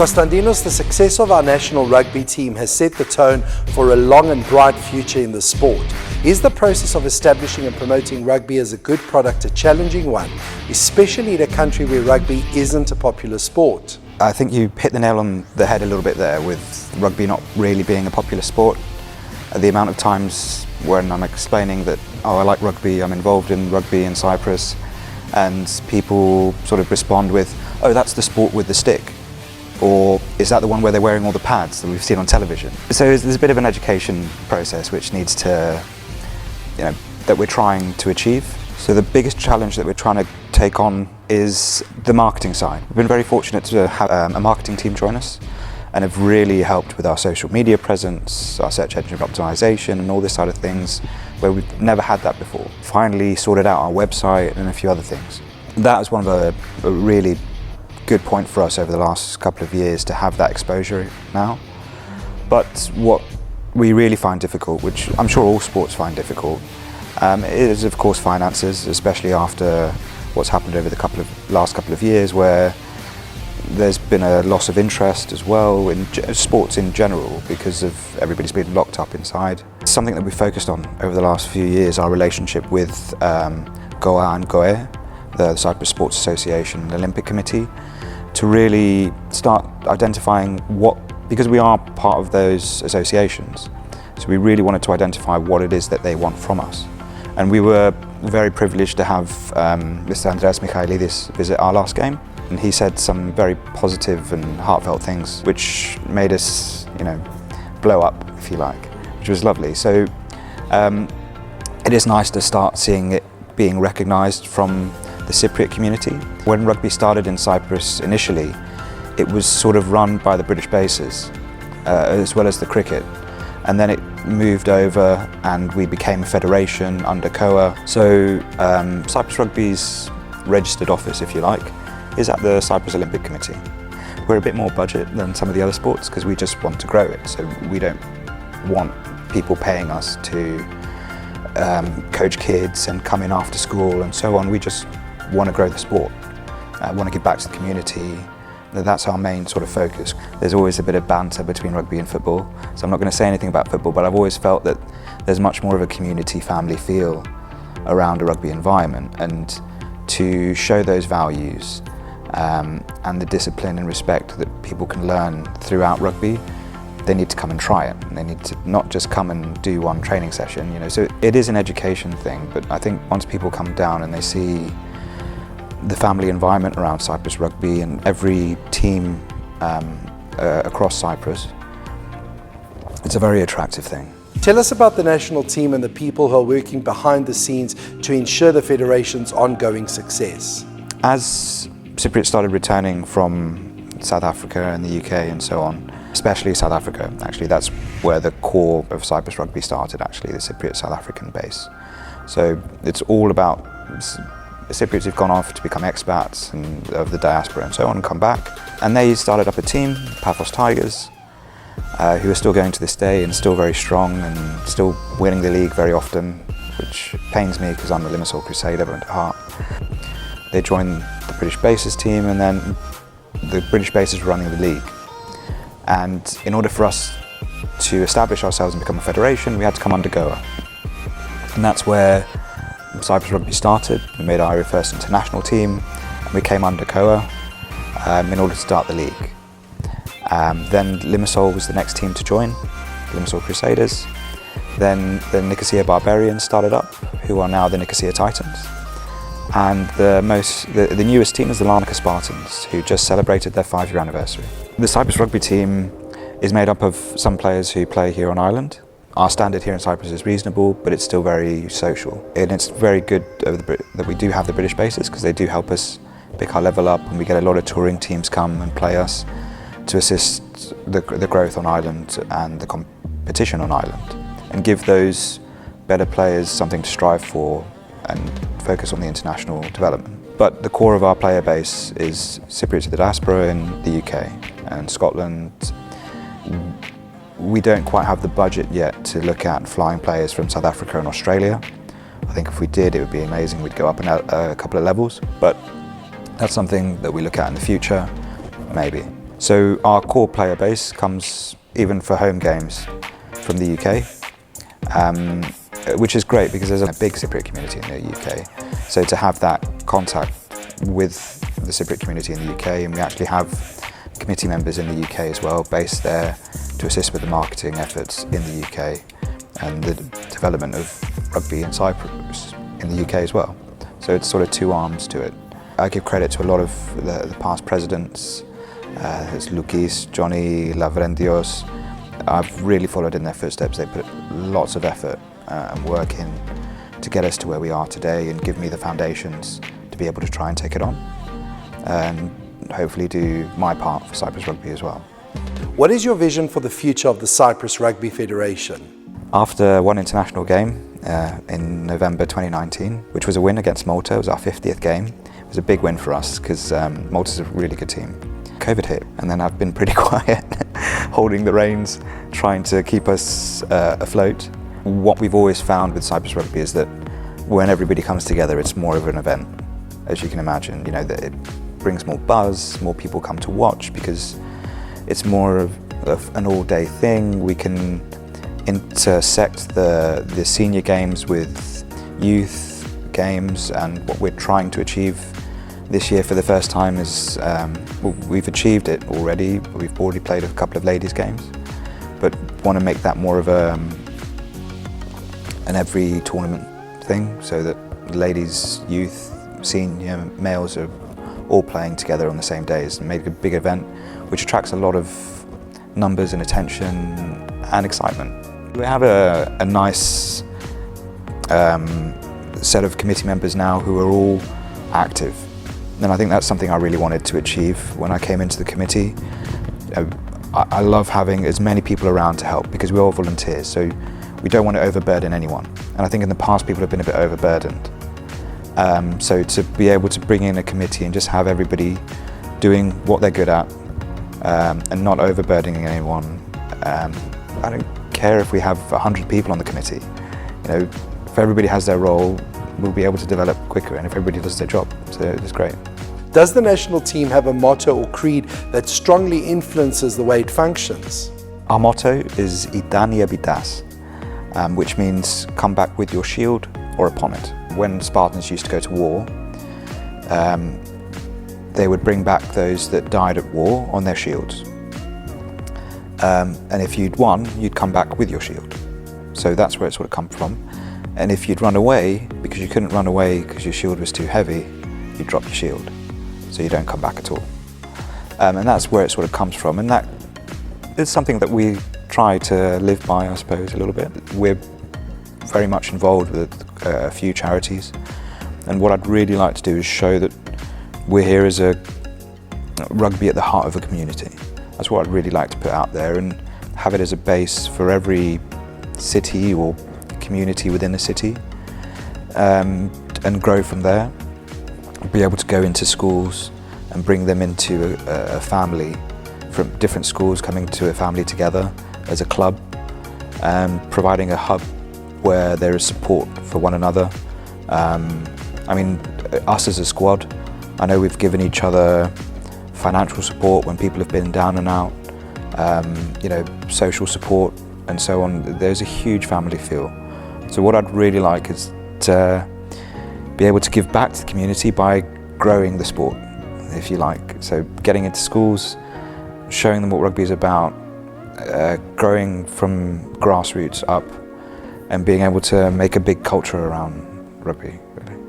Konstantinos, the success of our national rugby team has set the tone for a long and bright future in the sport. Is the process of establishing and promoting rugby as a good product a challenging one, especially in a country where rugby isn't a popular sport? I think you hit the nail on the head a little bit there with rugby not really being a popular sport. The amount of times when I'm explaining that, oh, I like rugby, I'm involved in rugby in Cyprus, and people sort of respond with, oh, that's the sport with the stick. Or is that the one where they're wearing all the pads that we've seen on television? So there's a bit of an education process which needs to, that we're trying to achieve. So the biggest challenge that we're trying to take on is the marketing side. We've been very fortunate to have a marketing team join us and have really helped with our social media presence, our search engine optimization and all this side of things where we've never had that before. Finally sorted out our website and a few other things. That was one of a really good point for us over the last couple of years to have that exposure now. But what we really find difficult, which I'm sure all sports find difficult, is of course finances, especially after what's happened over the last couple of years where there's been a loss of interest as well in sports in general because of everybody's been locked up inside. Something that we focused on over the last few years, our relationship with GOA and GOE, the Cyprus Sports Association and Olympic Committee, to really start identifying because we are part of those associations, so we really wanted to identify what it is that they want from us. And we were very privileged to have Mr. Andreas Michailidis visit our last game, and he said some very positive and heartfelt things which made us, blow up, if you like, which was lovely. So it is nice to start seeing it being recognised from the Cypriot community. When rugby started in Cyprus initially, it was sort of run by the British bases, as well as the cricket. And then it moved over and we became a federation under COA. So Cyprus Rugby's registered office, if you like, is at the Cyprus Olympic Committee. We're a bit more budget than some of the other sports because we just want to grow it. So we don't want people paying us to coach kids and come in after school and so on. We just want to grow the sport, want to give back to the community. That's our main sort of focus. There's always a bit of banter between rugby and football, so I'm not going to say anything about football, but I've always felt that there's much more of a community family feel around a rugby environment, and to show those values and the discipline and respect that people can learn throughout rugby, they need to come and try it. And they need to not just come and do one training session, So it is an education thing, but I think once people come down and they see the family environment around Cyprus Rugby and every team across Cyprus, it's a very attractive thing. Tell us about the national team and the people who are working behind the scenes to ensure the Federation's ongoing success. As Cypriots started returning from South Africa and the UK and so on, especially South Africa, actually that's where the core of Cyprus Rugby started, actually, the Cypriot South African base. So it's all about Cypriots who've gone off to become expats and of the diaspora and so on and come back. And they started up a team, Paphos Tigers, who are still going to this day and still very strong and still winning the league very often, which pains me because I'm a Limassol Crusader at heart. They joined the British Bases team and then the British Bases were running the league. And in order for us to establish ourselves and become a federation, we had to come under GOA. And that's where Cyprus Rugby started. We made our first international team and we came under COA in order to start the league. Then Limassol was the next team to join, Limassol Crusaders. Then the Nicosia Barbarians started up, who are now the Nicosia Titans. And the newest team is the Larnaca Spartans, who just celebrated their 5-year anniversary. The Cyprus Rugby team is made up of some players who play here on Ireland. Our standard here in Cyprus is reasonable, but it's still very social. And it's very good that we do have the British bases because they do help us pick our level up, and we get a lot of touring teams come and play us to assist the growth on Ireland and the competition on Ireland, and give those better players something to strive for and focus on the international development. But the core of our player base is Cypriots of the diaspora in the UK and Scotland. We don't quite have the budget yet to look at flying players from South Africa and Australia. I think if we did, it would be amazing. We'd go up a couple of levels, but that's something that we look at in the future, maybe. So our core player base comes even for home games from the UK, which is great because there's a big Cypriot community in the UK. So to have that contact with the Cypriot community in the UK, and we actually have committee members in the UK as well, based there to assist with the marketing efforts in the UK and the development of rugby in Cyprus in the UK as well. So it's sort of two arms to it. I give credit to a lot of the past presidents. There's Lukis, Johnny, Lavrendios. I've really followed in their footsteps. They put lots of effort and work in to get us to where we are today and give me the foundations to be able to try and take it on and hopefully do my part for Cyprus Rugby as well. What is your vision for the future of the Cyprus Rugby Federation? After one international game in November 2019, which was a win against Malta, it was our 50th game. It was a big win for us because Malta's a really good team. COVID hit, and then I've been pretty quiet, holding the reins, trying to keep us afloat. What we've always found with Cyprus Rugby is that when everybody comes together, it's more of an event, as you can imagine. You know, that it brings more buzz, more people come to watch because it's more of an all-day thing. We can intersect the senior games with youth games, and what we're trying to achieve this year for the first time is, we've achieved it already. We've already played a couple of ladies games, but want to make that more of an every tournament thing, so that ladies, youth, senior, males are all playing together on the same days and make a big event which attracts a lot of numbers and attention and excitement. We have a nice set of committee members now who are all active. And I think that's something I really wanted to achieve when I came into the committee. I love having as many people around to help because we're all volunteers, so we don't want to overburden anyone. And I think in the past people have been a bit overburdened. So to be able to bring in a committee and just have everybody doing what they're good at and not overburdening anyone. I don't care if we have 100 people on the committee. You know, if everybody has their role, we'll be able to develop quicker, and if everybody does their job, so it's great. Does the national team have a motto or creed that strongly influences the way it functions? Our motto is Idania Bitas, which means come back with your shield or upon it. When Spartans used to go to war, they would bring back those that died at war on their shields. And if you'd won, you'd come back with your shield. So that's where it sort of come from. And if you'd run away, because you couldn't run away because your shield was too heavy, you'd drop your shield. So you don't come back at all. And that's where it sort of comes from. And that is something that we try to live by, I suppose, a little bit. We're very much involved with a few charities. And what I'd really like to do is show that we're here as a rugby at the heart of a community. That's what I'd really like to put out there and have it as a base for every city or community within a city, and grow from there. Be able to go into schools and bring them into a family from different schools, coming to a family together as a club, providing a hub where there is support for one another. I mean, us as a squad, I know we've given each other financial support when people have been down and out, you know, social support and so on. There's a huge family feel. So what I'd really like is to be able to give back to the community by growing the sport, if you like. So getting into schools, showing them what rugby is about, growing from grassroots up, and being able to make a big culture around rugby, really.